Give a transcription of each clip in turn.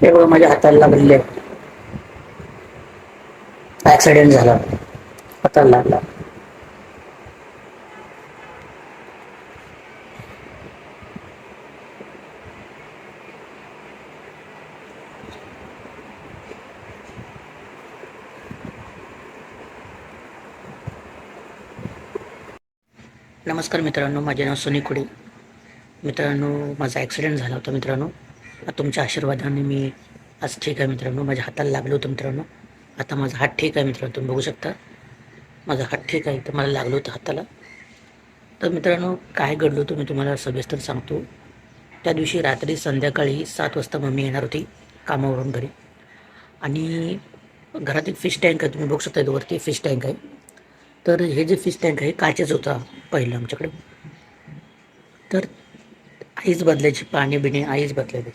हे बघा माझ्या हाताला लागलेले ऍक्सिडेंट झाला, हाताला लागला. नमस्कार मित्रांनो, माझे नाव सुनी खुडे. मित्रांनो, माझा ॲक्सिडेंट झाला होता मित्रांनो. तुमच्या आशीर्वादाने मी आज ठीक आहे मित्रांनो. माझ्या हाताला लागलं होतं मित्रांनो. आता माझा हात ठीक आहे मित्रांनो, तुम्ही बघू शकता माझा हात ठीक आहे. तर मला लागलं होतं हाताला. तर मित्रांनो, काय घडलं होतं मी तुम्हाला सविस्तर सांगतो. त्या दिवशी रात्री संध्याकाळी 7 वाजता मम्मी येणार होती कामावरून घरी, आणि घरात एक फिश टँक आहे, तुम्ही बघू शकता वरती फिश टँक आहे. तर हे जे फिश टँक आहे काचेच होता पहिलं आमच्याकडे. तर आईच बदलायची, पाणी बिणी आईच बदलायची.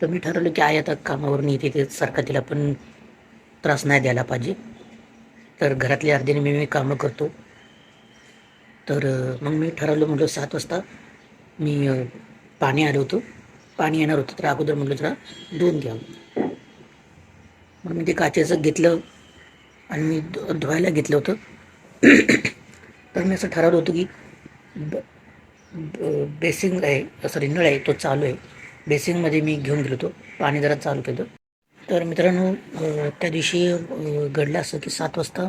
तर मी ठरवलं की आई आता कामावरून येते, ते सारखा तिला पण त्रास नाही द्यायला पाहिजे. तर घरातली अर्धीने मी कामं करतो. तर मग मी ठरवलं, म्हटलं 7 वाजता मी पाणी आलं होतं, पाणी येणार होतं, तर अगोदर म्हटलं जरा धुवून घ्यावं. मग मी ते काचेचं घेतलं आणि मी धुवायला घेतलं होतं. तर मी असं ठरवलं होतं की बेसिंग आहे, सॉरी नळ आहे, तो चालू आहे. बेसिंगमध्ये मी घेऊन गेलो होतो, पाणी जरा चालू केलं. तर मित्रांनो, त्या दिवशी घडलं असं की 7 वाजता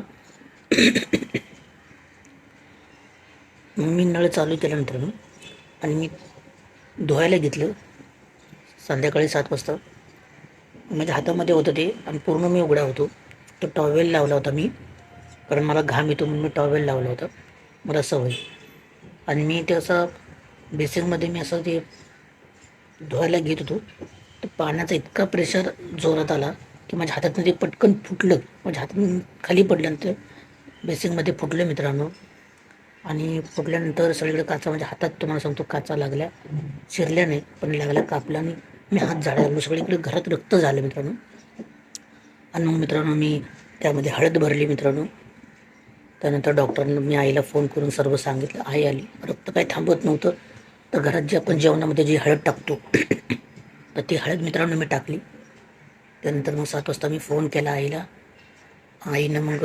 मी नळ चालू केल्यानंतर आणि मी धुवायला घेतलं संध्याकाळी 7 वाजता. माझ्या हातामध्ये होतं ते, आणि पूर्ण मी उघडा होतो. तो टॉवेल लावला होता मी, कारण मला घाम येतो म्हणून मी टॉवेल लावला होता, मला सवय. आणि मी ते असं बेसिनमध्ये मी असं ते धुवायला घेत होतो, तर पाण्याचा इतका प्रेशर जोरात आला की माझ्या हातातून ते पटकन फुटलं. माझ्या हातातून खाली पडल्यानंतर बेसिनमध्ये फुटलं मित्रांनो. आणि फुटल्यानंतर सगळीकडे काचा, माझ्या हातात तुम्हाला सांगतो काचा लागल्या, शिरल्या नाही पण लागल्या, कापला, आणि मी हात जाळायला लागलो. सगळीकडे घरात रक्त झालं मित्रांनो. आणि मग मित्रांनो मी त्यामध्ये हळद भरली मित्रांनो. त्यानंतर डॉक्टरांना मी आईला फोन करून सर्व सांगितलं. आई आली, रक्त काही थांबत नव्हतं. तर घरात जे आपण जेवणामध्ये जी हळद टाकतो तर ती हळद मित्रांनो मी टाकली. त्यानंतर मग 7 वाजता मी फोन केला आईला. आईनं मग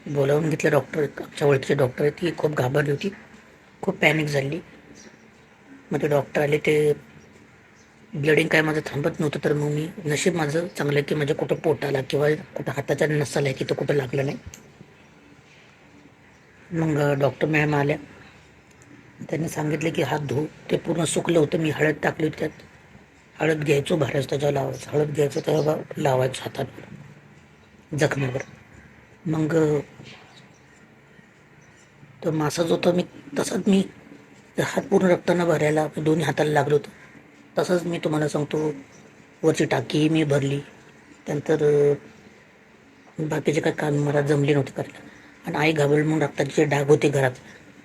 बोलावून घेतलं डॉक्टर, आमच्या ओळखीचे डॉक्टर आहे. ती खूप घाबरली होती, खूप पॅनिक झाली. मग ते डॉक्टर आले, ते ब्लडिंग काय माझं थांबत नव्हतं. तर मग मी नशीब माझं चांगलं की माझ्या कुठं पोटाला किंवा कुठं हाताच्या नसाला आहे तिथं कुठं लागलं नाही. मग डॉक्टर मॅम आल्या, त्यांनी सांगितले की हात धुवू. ते पूर्ण सुकलं होतं, मी हळद टाकली होती त्यात. हळद घ्यायचो, भरायचं त्याच्यावर लावायचं, हळद घ्यायचं त्याच्यावर लावायचं हातात जखमेवर. मग तो मासा जो होता मी तसाच मी हात पूर्ण रक्तानं भरायला दोन्ही हाताला लागलो होतं. तसंच मी तुम्हाला सांगतो वरची टाकी मी भरली. त्यानंतर बाकीचे काही काम मला जमले नव्हते करायला. आणि आई घाबरली, मग रक्ताचे जे डाग होते घरात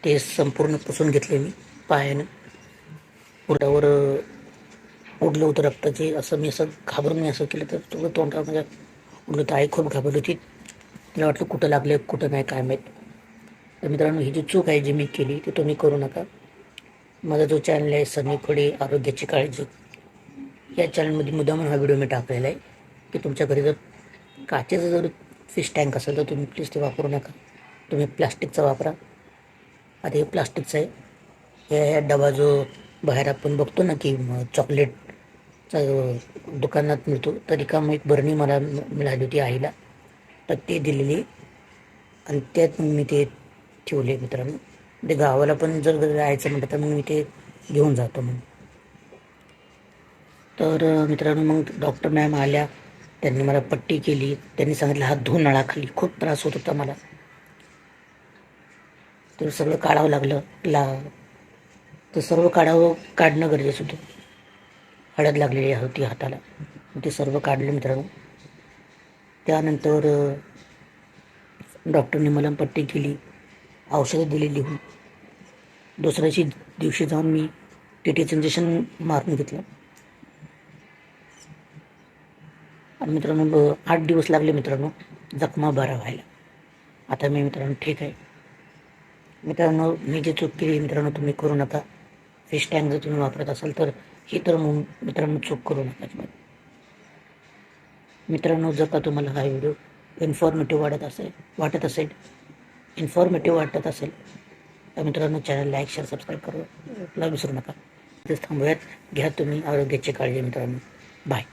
ते संपूर्ण पुसून घेतले मी पायानं. पोटावर उडलं होतं रक्ताचे, असं मी असं घाबरून मी असं केलं तर तुझं तोंडावर माझ्या उडलं. तर आई खूप घाबरली होती, तिला वाटलं कुठं लागले कुठं नाही काय माहीत. तर मित्रांनो, ही जी चूक आहे जी मी केली ती तुम्ही करू नका. माझा जो चॅनल आहे सनी खुडे आरोग्याची काळजी, या चॅनलमध्ये मुद्दाम हा व्हिडिओ मी टाकलेला आहे की तुमच्या घरी जर काचेचा जर फिश टँक असेल तर तुम्ही प्लीज ते वापरू नका, तुम्ही प्लास्टिकचा वापरा. आता हे प्लास्टिकचं आहे. हे डबा जो बाहेर आपण बघतो ना की चॉकलेटचा दुकानात मिळतो, तर रिकाम एक बरणी मला मिळाली होती आईला, तर ते दिलेली, आणि त्यात मग मी ते ठेवले मित्रांनो. ते गावाला पण जर जायचं म्हटलं तर मग मी ते घेऊन जातो मग. तर मित्रांनो, मग डॉक्टर मॅम आल्या, त्यांनी मला पट्टी केली. त्यांनी सांगितलं हात धुवून नळाखाली. खूप त्रास होत होता मला, तर सगळं काढावं लागलं. तर सर्व काढणं गरजेचं होतं. हळद लागलेली होती हाताला, ते सर्व काढलं मित्रांनो. त्यानंतर डॉक्टरने मला पट्टी केली, औषधं दिली लिहून. दुसऱ्याची दिवशी जाऊन मी टीटीचं इंजेक्शन मारून घेतलं. आणि मित्रांनो 8 दिवस लागले मित्रांनो जखमा बरा व्हायला. आता मी मित्रांनो ठीक आहे. मित्रांनो, मी जी चूक केली मित्रांनो तुम्ही करू नका. फिश टँक जर तुम्ही वापरत असाल तर ही तर मित्रांनो चूक करू नका. मित्रांनो, जर का तुम्हाला हा व्हिडिओ इन्फॉर्मेटिव्ह वाटत असेल तर मित्रांनो, चॅनल लाईक शेअर सबस्क्राईब करायला विसरू नका. तेच थांबूयात. घ्या तुम्ही आरोग्याची काळजी मित्रांनो. बाय.